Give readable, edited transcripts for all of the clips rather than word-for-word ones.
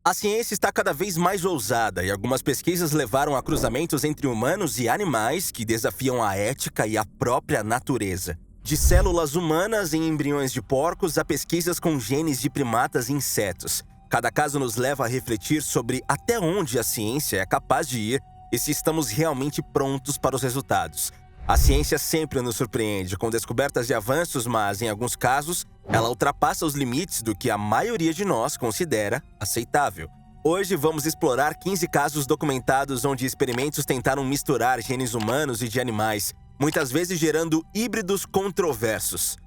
A ciência está cada vez mais ousada e algumas pesquisas levaram a cruzamentos entre humanos e animais que desafiam a ética e a própria natureza. De células humanas em embriões de porcos a pesquisas com genes de primatas e insetos. Cada caso nos leva a refletir sobre até onde a ciência é capaz de ir e se estamos realmente prontos para os resultados. A ciência sempre nos surpreende com descobertas de avanços, mas, em alguns casos, ela ultrapassa os limites do que a maioria de nós considera aceitável. Hoje vamos explorar 15 casos documentados onde experimentos tentaram misturar genes humanos e de animais, muitas vezes gerando híbridos controversos.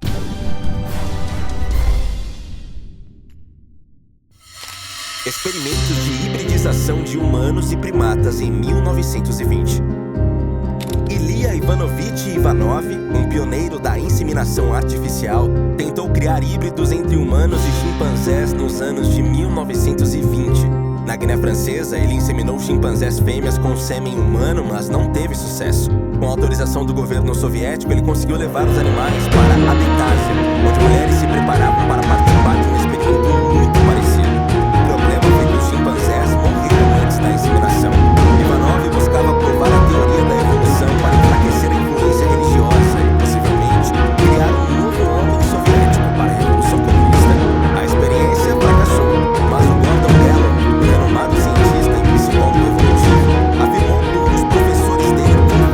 Experimentos de hibridização de humanos e primatas em 1920. Ilya Ivanovich Ivanov, um pioneiro da inseminação artificial, tentou criar híbridos entre humanos e chimpanzés nos anos de 1920. Na Guiné Francesa, ele inseminou chimpanzés fêmeas com sêmen humano, mas não teve sucesso. Com autorização do governo soviético, ele conseguiu levar os animais para Abkhazia, onde mulheres se preparavam para participar de um experimento muito parecido. O problema foi que os chimpanzés morreram antes da inseminação. Ivanov buscava provar a teoria da evolução para enfraquecer a influência religiosa e, possivelmente, criar um novo homem soviético para a Revolução Comunista. A experiência fracassou, mas o Gordon Bello, um renomado cientista e psicólogo evolutivo, afirmou que um dos professores dele tinha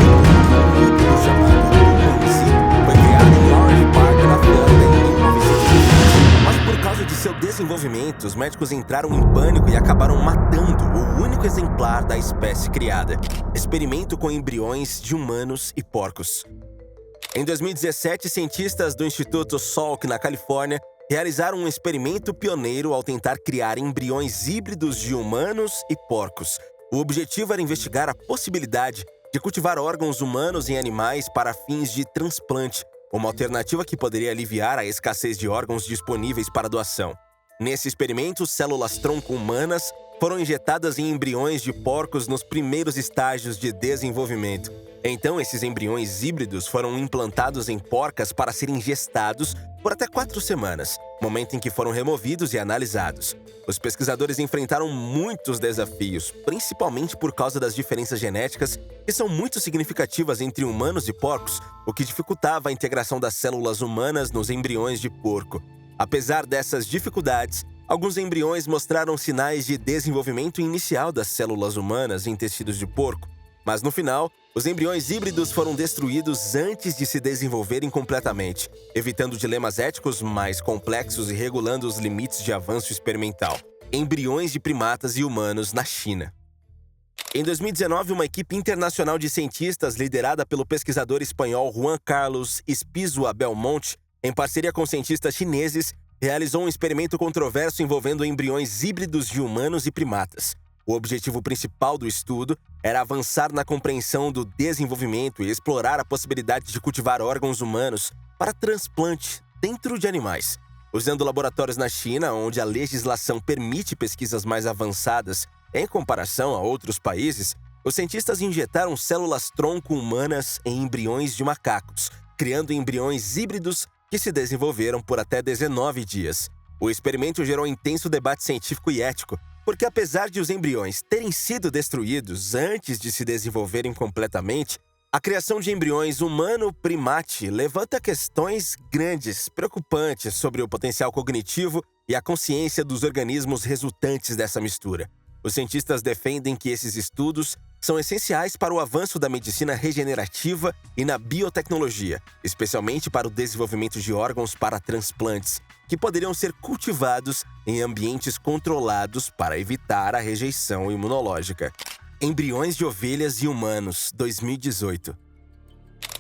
um híbrido chamado Humancy, foi criado em Orange Park, na Flórida, em 1920. Mas por causa de seu desenvolvimento, os médicos entraram em pânico e acabaram matando o único exemplar da espécie criada. Experimento com embriões de humanos e porcos. Em 2017, cientistas do Instituto Salk, na Califórnia, realizaram um experimento pioneiro ao tentar criar embriões híbridos de humanos e porcos. O objetivo era investigar a possibilidade de cultivar órgãos humanos em animais para fins de transplante, uma alternativa que poderia aliviar a escassez de órgãos disponíveis para doação. Nesse experimento, células-tronco humanas foram injetadas em embriões de porcos nos primeiros estágios de desenvolvimento. Então, esses embriões híbridos foram implantados em porcas para serem gestados por até 4 semanas, momento em que foram removidos e analisados. Os pesquisadores enfrentaram muitos desafios, principalmente por causa das diferenças genéticas que são muito significativas entre humanos e porcos, o que dificultava a integração das células humanas nos embriões de porco. Apesar dessas dificuldades, alguns embriões mostraram sinais de desenvolvimento inicial das células humanas em tecidos de porco, mas no final, os embriões híbridos foram destruídos antes de se desenvolverem completamente, evitando dilemas éticos mais complexos e regulando os limites de avanço experimental. Embriões de primatas e humanos na China. Em 2019, uma equipe internacional de cientistas liderada pelo pesquisador espanhol Juan Carlos Espizua Belmonte, em parceria com cientistas chineses, realizou um experimento controverso envolvendo embriões híbridos de humanos e primatas. O objetivo principal do estudo era avançar na compreensão do desenvolvimento e explorar a possibilidade de cultivar órgãos humanos para transplante dentro de animais. Usando laboratórios na China, onde a legislação permite pesquisas mais avançadas em comparação a outros países, os cientistas injetaram células-tronco humanas em embriões de macacos, criando embriões híbridos que se desenvolveram por até 19 dias. O experimento gerou intenso debate científico e ético, porque apesar de os embriões terem sido destruídos antes de se desenvolverem completamente, a criação de embriões humano-primate levanta questões grandes, preocupantes sobre o potencial cognitivo e a consciência dos organismos resultantes dessa mistura. Os cientistas defendem que esses estudos são essenciais para o avanço da medicina regenerativa e na biotecnologia, especialmente para o desenvolvimento de órgãos para transplantes, que poderiam ser cultivados em ambientes controlados para evitar a rejeição imunológica. Embriões de ovelhas e humanos, 2018.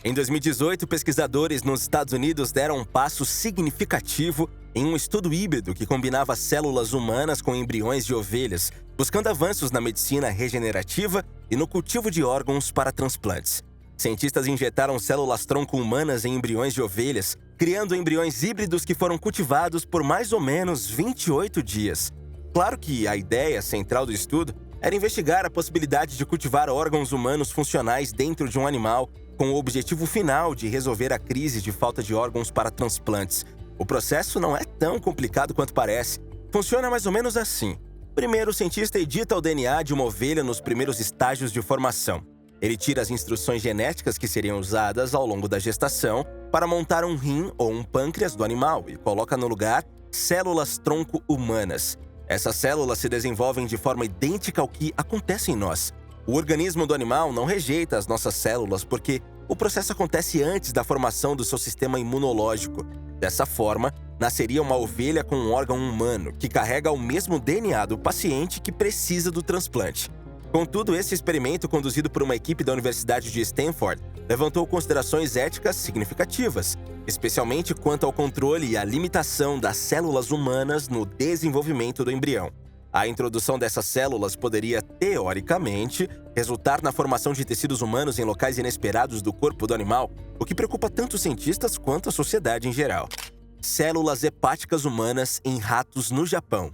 Em 2018, pesquisadores nos Estados Unidos deram um passo significativo em um estudo híbrido que combinava células humanas com embriões de ovelhas, buscando avanços na medicina regenerativa e no cultivo de órgãos para transplantes. Cientistas injetaram células-tronco humanas em embriões de ovelhas, criando embriões híbridos que foram cultivados por mais ou menos 28 dias. Claro que a ideia central do estudo era investigar a possibilidade de cultivar órgãos humanos funcionais dentro de um animal, com o objetivo final de resolver a crise de falta de órgãos para transplantes. O processo não é tão complicado quanto parece. Funciona mais ou menos assim. Primeiro, o cientista edita o DNA de uma ovelha nos primeiros estágios de formação. Ele tira as instruções genéticas que seriam usadas ao longo da gestação para montar um rim ou um pâncreas do animal e coloca no lugar células-tronco humanas. Essas células se desenvolvem de forma idêntica ao que acontece em nós. O organismo do animal não rejeita as nossas células porque o processo acontece antes da formação do seu sistema imunológico. Dessa forma, nasceria uma ovelha com um órgão humano que carrega o mesmo DNA do paciente que precisa do transplante. Contudo, esse experimento, conduzido por uma equipe da Universidade de Stanford, levantou considerações éticas significativas, especialmente quanto ao controle e à limitação das células humanas no desenvolvimento do embrião. A introdução dessas células poderia, teoricamente, resultar na formação de tecidos humanos em locais inesperados do corpo do animal, o que preocupa tanto os cientistas quanto a sociedade em geral. Células hepáticas humanas em ratos no Japão.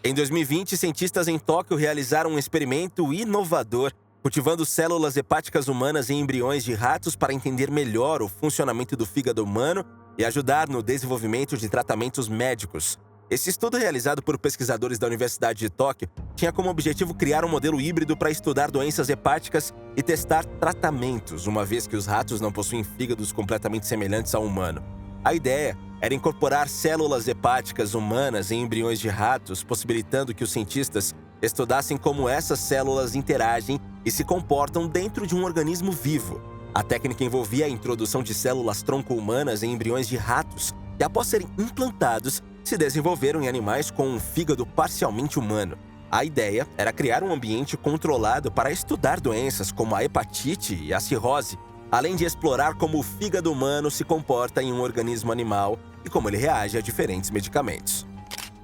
Em 2020, cientistas em Tóquio realizaram um experimento inovador, cultivando células hepáticas humanas em embriões de ratos para entender melhor o funcionamento do fígado humano e ajudar no desenvolvimento de tratamentos médicos. Esse estudo, realizado por pesquisadores da Universidade de Tóquio, tinha como objetivo criar um modelo híbrido para estudar doenças hepáticas e testar tratamentos, uma vez que os ratos não possuem fígados completamente semelhantes ao humano. A ideia era incorporar células hepáticas humanas em embriões de ratos, possibilitando que os cientistas estudassem como essas células interagem e se comportam dentro de um organismo vivo. A técnica envolvia a introdução de células-tronco humanas em embriões de ratos, que após serem implantados, se desenvolveram em animais com um fígado parcialmente humano. A ideia era criar um ambiente controlado para estudar doenças como a hepatite e a cirrose, além de explorar como o fígado humano se comporta em um organismo animal e como ele reage a diferentes medicamentos.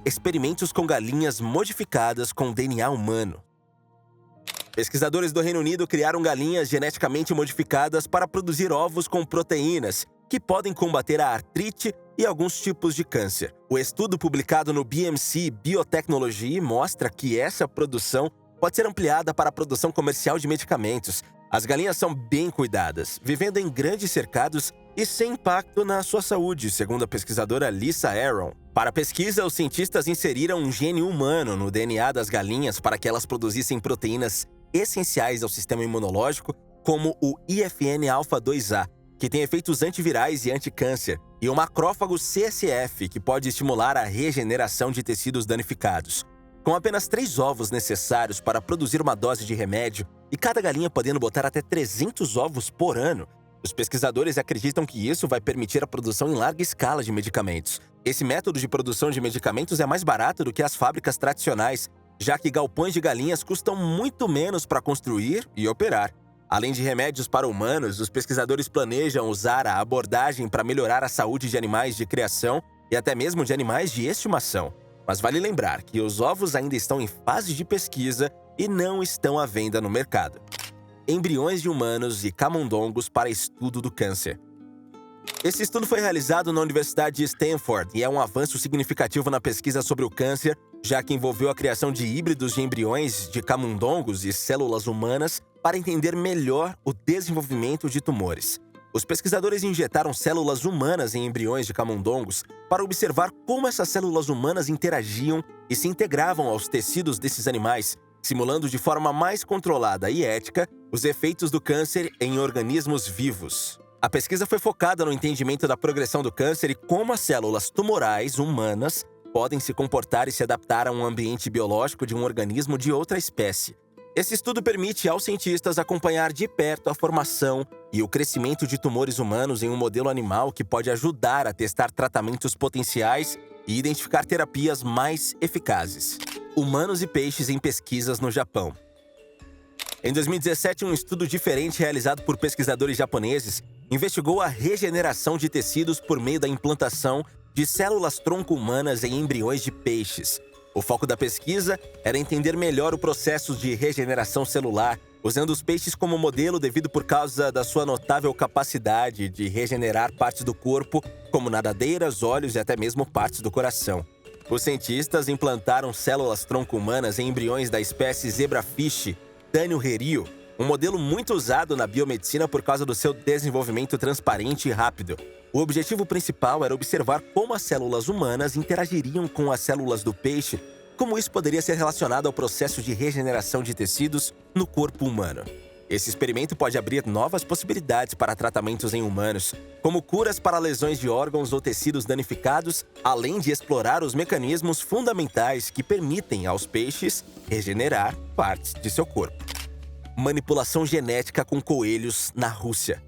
Experimentos com galinhas modificadas com DNA humano. Pesquisadores do Reino Unido criaram galinhas geneticamente modificadas para produzir ovos com proteínas que podem combater a artrite e alguns tipos de câncer. O estudo publicado no BMC Biotechnology mostra que essa produção pode ser ampliada para a produção comercial de medicamentos. As galinhas são bem cuidadas, vivendo em grandes cercados e sem impacto na sua saúde, segundo a pesquisadora Lisa Aaron. Para a pesquisa, os cientistas inseriram um gene humano no DNA das galinhas para que elas produzissem proteínas essenciais ao sistema imunológico, como o IFN-alfa-2A, que tem efeitos antivirais e anticâncer, e o macrófago CSF, que pode estimular a regeneração de tecidos danificados. Com apenas 3 ovos necessários para produzir uma dose de remédio, e cada galinha podendo botar até 300 ovos por ano, os pesquisadores acreditam que isso vai permitir a produção em larga escala de medicamentos. Esse método de produção de medicamentos é mais barato do que as fábricas tradicionais, já que galpões de galinhas custam muito menos para construir e operar. Além de remédios para humanos, os pesquisadores planejam usar a abordagem para melhorar a saúde de animais de criação e até mesmo de animais de estimação. Mas vale lembrar que os ovos ainda estão em fase de pesquisa e não estão à venda no mercado. Embriões de humanos e camundongos para estudo do câncer. Esse estudo foi realizado na Universidade de Stanford e é um avanço significativo na pesquisa sobre o câncer, já que envolveu a criação de híbridos de embriões de camundongos e células humanas para entender melhor o desenvolvimento de tumores. Os pesquisadores injetaram células humanas em embriões de camundongos para observar como essas células humanas interagiam e se integravam aos tecidos desses animais, simulando de forma mais controlada e ética os efeitos do câncer em organismos vivos. A pesquisa foi focada no entendimento da progressão do câncer e como as células tumorais humanas podem se comportar e se adaptar a um ambiente biológico de um organismo de outra espécie. Esse estudo permite aos cientistas acompanhar de perto a formação e o crescimento de tumores humanos em um modelo animal que pode ajudar a testar tratamentos potenciais e identificar terapias mais eficazes. Humanos e peixes em pesquisas no Japão. Em 2017, um estudo diferente realizado por pesquisadores japoneses investigou a regeneração de tecidos por meio da implantação de células-tronco humanas em embriões de peixes. O foco da pesquisa era entender melhor o processo de regeneração celular, usando os peixes como modelo devido por causa da sua notável capacidade de regenerar partes do corpo, como nadadeiras, olhos e até mesmo partes do coração. Os cientistas implantaram células-tronco humanas em embriões da espécie zebrafish Dânio Herio, um modelo muito usado na biomedicina por causa do seu desenvolvimento transparente e rápido. O objetivo principal era observar como as células humanas interagiriam com as células do peixe como isso poderia ser relacionado ao processo de regeneração de tecidos no corpo humano. Esse experimento pode abrir novas possibilidades para tratamentos em humanos, como curas para lesões de órgãos ou tecidos danificados, além de explorar os mecanismos fundamentais que permitem aos peixes regenerar partes de seu corpo. Manipulação genética com coelhos na Rússia.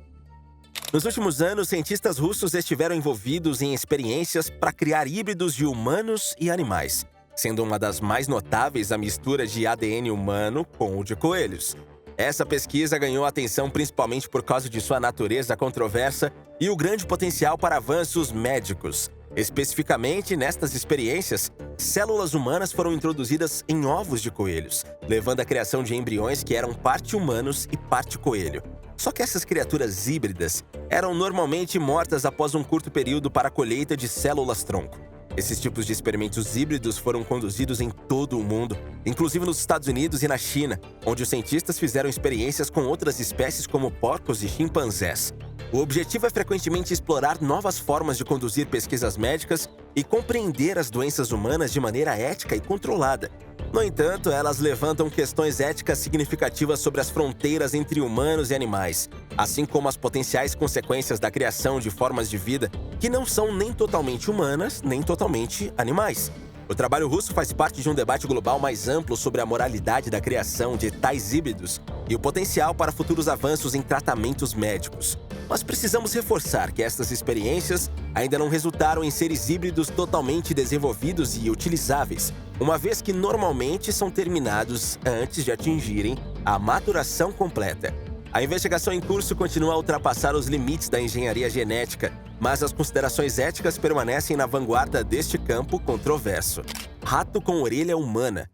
Nos últimos anos, cientistas russos estiveram envolvidos em experiências para criar híbridos de humanos e animais, sendo uma das mais notáveis a mistura de ADN humano com o de coelhos. Essa pesquisa ganhou atenção principalmente por causa de sua natureza controversa e o grande potencial para avanços médicos. Especificamente, nestas experiências, células humanas foram introduzidas em ovos de coelhos, levando à criação de embriões que eram parte humanos e parte coelho. Só que essas criaturas híbridas eram normalmente mortas após um curto período para a colheita de células-tronco. Esses tipos de experimentos híbridos foram conduzidos em todo o mundo, inclusive nos Estados Unidos e na China, onde os cientistas fizeram experiências com outras espécies como porcos e chimpanzés. O objetivo é frequentemente explorar novas formas de conduzir pesquisas médicas e compreender as doenças humanas de maneira ética e controlada. No entanto, elas levantam questões éticas significativas sobre as fronteiras entre humanos e animais, assim como as potenciais consequências da criação de formas de vida que não são nem totalmente humanas, nem totalmente animais. O trabalho russo faz parte de um debate global mais amplo sobre a moralidade da criação de tais híbridos e o potencial para futuros avanços em tratamentos médicos. Mas precisamos reforçar que estas experiências ainda não resultaram em seres híbridos totalmente desenvolvidos e utilizáveis, uma vez que normalmente são terminados antes de atingirem a maturação completa. A investigação em curso continua a ultrapassar os limites da engenharia genética, mas as considerações éticas permanecem na vanguarda deste campo controverso. Rato com orelha humana.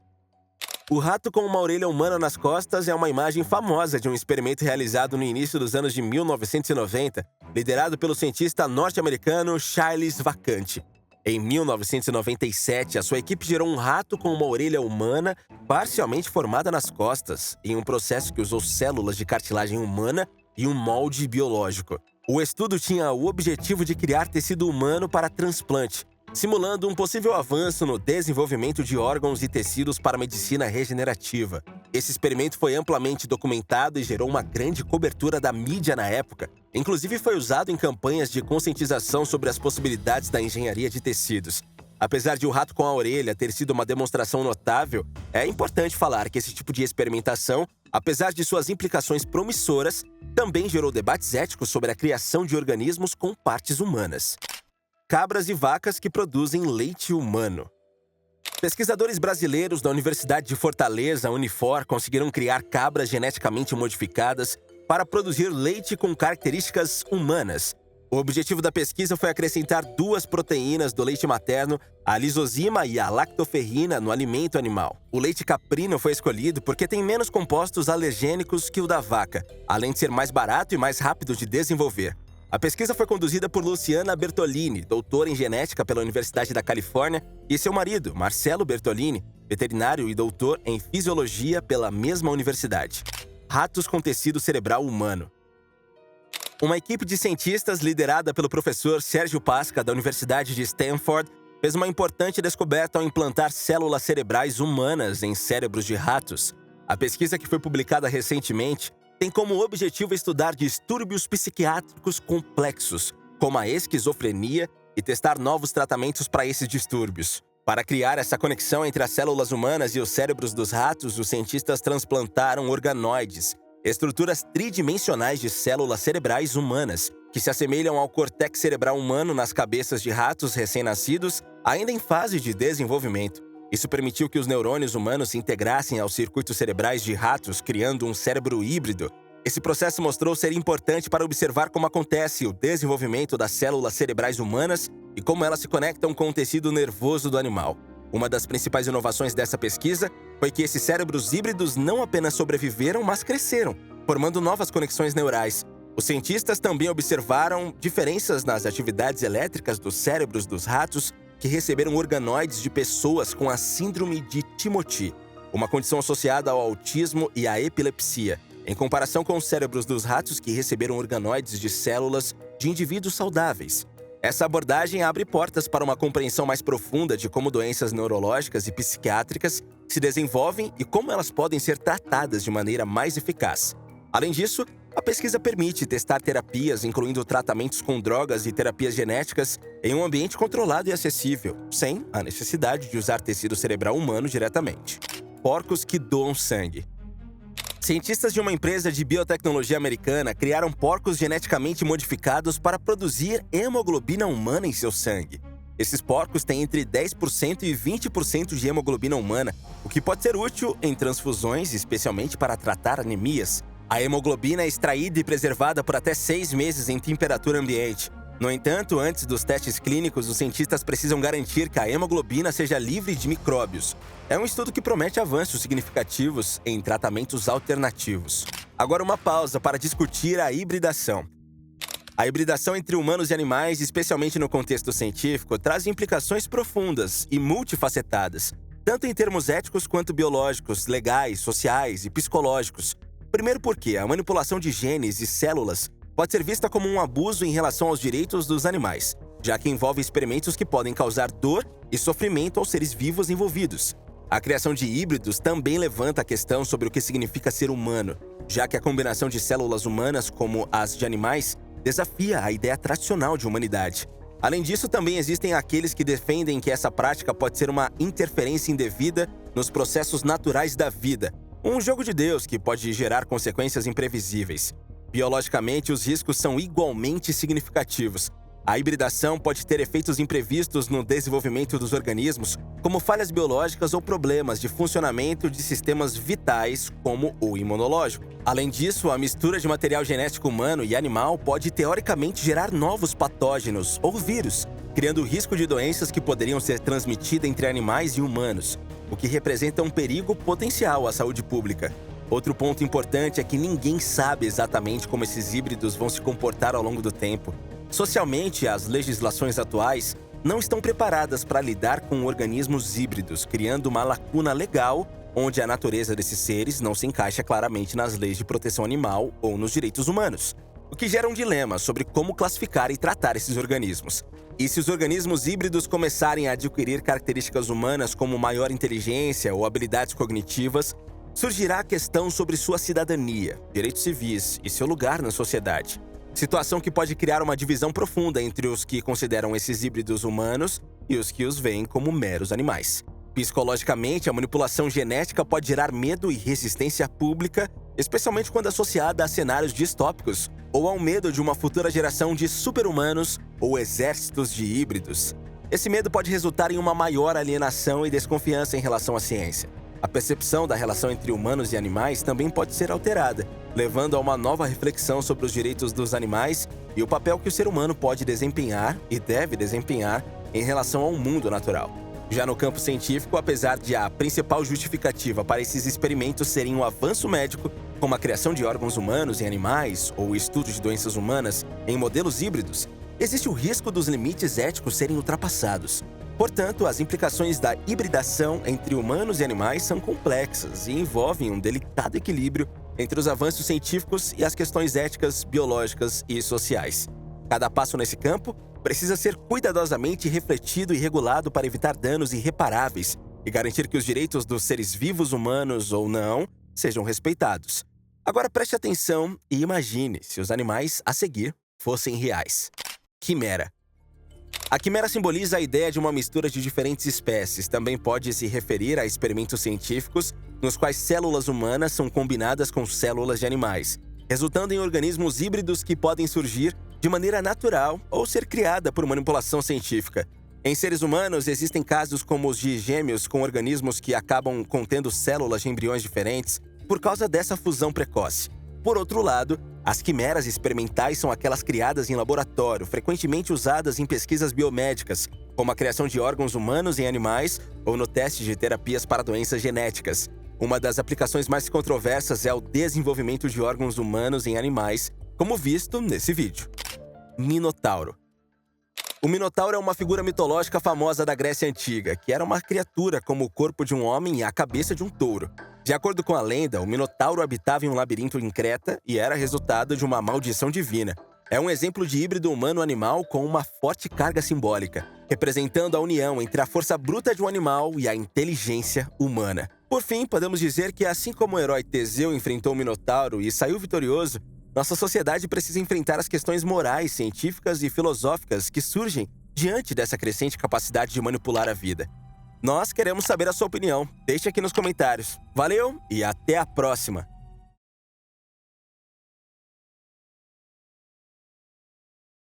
O rato com uma orelha humana nas costas é uma imagem famosa de um experimento realizado no início dos anos de 1990, liderado pelo cientista norte-americano Charles Vacante. Em 1997, a sua equipe gerou um rato com uma orelha humana parcialmente formada nas costas, em um processo que usou células de cartilagem humana e um molde biológico. O estudo tinha o objetivo de criar tecido humano para transplante, simulando um possível avanço no desenvolvimento de órgãos e tecidos para a medicina regenerativa. Esse experimento foi amplamente documentado e gerou uma grande cobertura da mídia na época. Inclusive, foi usado em campanhas de conscientização sobre as possibilidades da engenharia de tecidos. Apesar de o rato com a orelha ter sido uma demonstração notável, é importante falar que esse tipo de experimentação, apesar de suas implicações promissoras, também gerou debates éticos sobre a criação de organismos com partes humanas. Cabras e vacas que produzem leite humano. Pesquisadores brasileiros da Universidade de Fortaleza, Unifor, conseguiram criar cabras geneticamente modificadas para produzir leite com características humanas. O objetivo da pesquisa foi acrescentar duas proteínas do leite materno, a lisozima e a lactoferrina, no alimento animal. O leite caprino foi escolhido porque tem menos compostos alergênicos que o da vaca, além de ser mais barato e mais rápido de desenvolver. A pesquisa foi conduzida por Luciana Bertolini, doutora em genética pela Universidade da Califórnia, e seu marido, Marcelo Bertolini, veterinário e doutor em fisiologia pela mesma universidade. Ratos com tecido cerebral humano. Uma equipe de cientistas liderada pelo professor Sérgio Pasca, da Universidade de Stanford, fez uma importante descoberta ao implantar células cerebrais humanas em cérebros de ratos. A pesquisa, que foi publicada recentemente, tem como objetivo estudar distúrbios psiquiátricos complexos, como a esquizofrenia, e testar novos tratamentos para esses distúrbios. Para criar essa conexão entre as células humanas e os cérebros dos ratos, os cientistas transplantaram organoides, estruturas tridimensionais de células cerebrais humanas, que se assemelham ao córtex cerebral humano nas cabeças de ratos recém-nascidos, ainda em fase de desenvolvimento. Isso permitiu que os neurônios humanos se integrassem aos circuitos cerebrais de ratos, criando um cérebro híbrido. Esse processo mostrou ser importante para observar como acontece o desenvolvimento das células cerebrais humanas e como elas se conectam com o tecido nervoso do animal. Uma das principais inovações dessa pesquisa foi que esses cérebros híbridos não apenas sobreviveram, mas cresceram, formando novas conexões neurais. Os cientistas também observaram diferenças nas atividades elétricas dos cérebros dos ratos que receberam organoides de pessoas com a síndrome de Timothy, uma condição associada ao autismo e à epilepsia, em comparação com os cérebros dos ratos que receberam organoides de células de indivíduos saudáveis. Essa abordagem abre portas para uma compreensão mais profunda de como doenças neurológicas e psiquiátricas se desenvolvem e como elas podem ser tratadas de maneira mais eficaz. Além disso, a pesquisa permite testar terapias, incluindo tratamentos com drogas e terapias genéticas, em um ambiente controlado e acessível, sem a necessidade de usar tecido cerebral humano diretamente. Porcos que doam sangue. Cientistas de uma empresa de biotecnologia americana criaram porcos geneticamente modificados para produzir hemoglobina humana em seu sangue. Esses porcos têm entre 10% e 20% de hemoglobina humana, o que pode ser útil em transfusões, especialmente para tratar anemias. A hemoglobina é extraída e preservada por até 6 meses em temperatura ambiente. No entanto, antes dos testes clínicos, os cientistas precisam garantir que a hemoglobina seja livre de micróbios. É um estudo que promete avanços significativos em tratamentos alternativos. Agora uma pausa para discutir a hibridação. A hibridação entre humanos e animais, especialmente no contexto científico, traz implicações profundas e multifacetadas, tanto em termos éticos quanto biológicos, legais, sociais e psicológicos. Primeiro porque a manipulação de genes e células pode ser vista como um abuso em relação aos direitos dos animais, já que envolve experimentos que podem causar dor e sofrimento aos seres vivos envolvidos. A criação de híbridos também levanta a questão sobre o que significa ser humano, já que a combinação de células humanas como as de animais desafia a ideia tradicional de humanidade. Além disso, também existem aqueles que defendem que essa prática pode ser uma interferência indevida nos processos naturais da vida, um jogo de Deus que pode gerar consequências imprevisíveis. Biologicamente, os riscos são igualmente significativos. A hibridação pode ter efeitos imprevistos no desenvolvimento dos organismos, como falhas biológicas ou problemas de funcionamento de sistemas vitais, como o imunológico. Além disso, a mistura de material genético humano e animal pode teoricamente gerar novos patógenos ou vírus, criando risco de doenças que poderiam ser transmitidas entre animais e humanos, o que representa um perigo potencial à saúde pública. Outro ponto importante é que ninguém sabe exatamente como esses híbridos vão se comportar ao longo do tempo. Socialmente, as legislações atuais não estão preparadas para lidar com organismos híbridos, criando uma lacuna legal onde a natureza desses seres não se encaixa claramente nas leis de proteção animal ou nos direitos humanos, o que gera um dilema sobre como classificar e tratar esses organismos. E se os organismos híbridos começarem a adquirir características humanas como maior inteligência ou habilidades cognitivas, surgirá a questão sobre sua cidadania, direitos civis e seu lugar na sociedade. Situação que pode criar uma divisão profunda entre os que consideram esses híbridos humanos e os que os veem como meros animais. Psicologicamente, a manipulação genética pode gerar medo e resistência pública, especialmente quando associada a cenários distópicos ou ao medo de uma futura geração de super-humanos ou exércitos de híbridos. Esse medo pode resultar em uma maior alienação e desconfiança em relação à ciência. A percepção da relação entre humanos e animais também pode ser alterada, levando a uma nova reflexão sobre os direitos dos animais e o papel que o ser humano pode desempenhar e deve desempenhar em relação ao mundo natural. Já no campo científico, apesar de a principal justificativa para esses experimentos serem um avanço médico, como a criação de órgãos humanos em animais ou o estudo de doenças humanas em modelos híbridos, existe o risco dos limites éticos serem ultrapassados. Portanto, as implicações da hibridação entre humanos e animais são complexas e envolvem um delicado equilíbrio entre os avanços científicos e as questões éticas, biológicas e sociais. Cada passo nesse campo precisa ser cuidadosamente refletido e regulado para evitar danos irreparáveis e garantir que os direitos dos seres vivos, humanos ou não, sejam respeitados. Agora preste atenção e imagine se os animais a seguir fossem reais. Quimera. A quimera simboliza a ideia de uma mistura de diferentes espécies. Também pode se referir a experimentos científicos nos quais células humanas são combinadas com células de animais, resultando em organismos híbridos que podem surgir de maneira natural ou ser criada por manipulação científica. Em seres humanos, existem casos como os de gêmeos com organismos que acabam contendo células de embriões diferentes por causa dessa fusão precoce. Por outro lado, as quimeras experimentais são aquelas criadas em laboratório, frequentemente usadas em pesquisas biomédicas, como a criação de órgãos humanos em animais ou no teste de terapias para doenças genéticas. Uma das aplicações mais controversas é o desenvolvimento de órgãos humanos em animais, como visto nesse vídeo. Minotauro. O Minotauro é uma figura mitológica famosa da Grécia Antiga, que era uma criatura como o corpo de um homem e a cabeça de um touro. De acordo com a lenda, o Minotauro habitava em um labirinto em Creta e era resultado de uma maldição divina. é um exemplo de híbrido humano-animal com uma forte carga simbólica, representando a união entre a força bruta de um animal e a inteligência humana. Por fim, podemos dizer que assim como o herói Teseu enfrentou o Minotauro e saiu vitorioso, nossa sociedade precisa enfrentar as questões morais, científicas e filosóficas que surgem diante dessa crescente capacidade de manipular a vida. Nós queremos saber a sua opinião. Deixe aqui nos comentários. Valeu e até a próxima!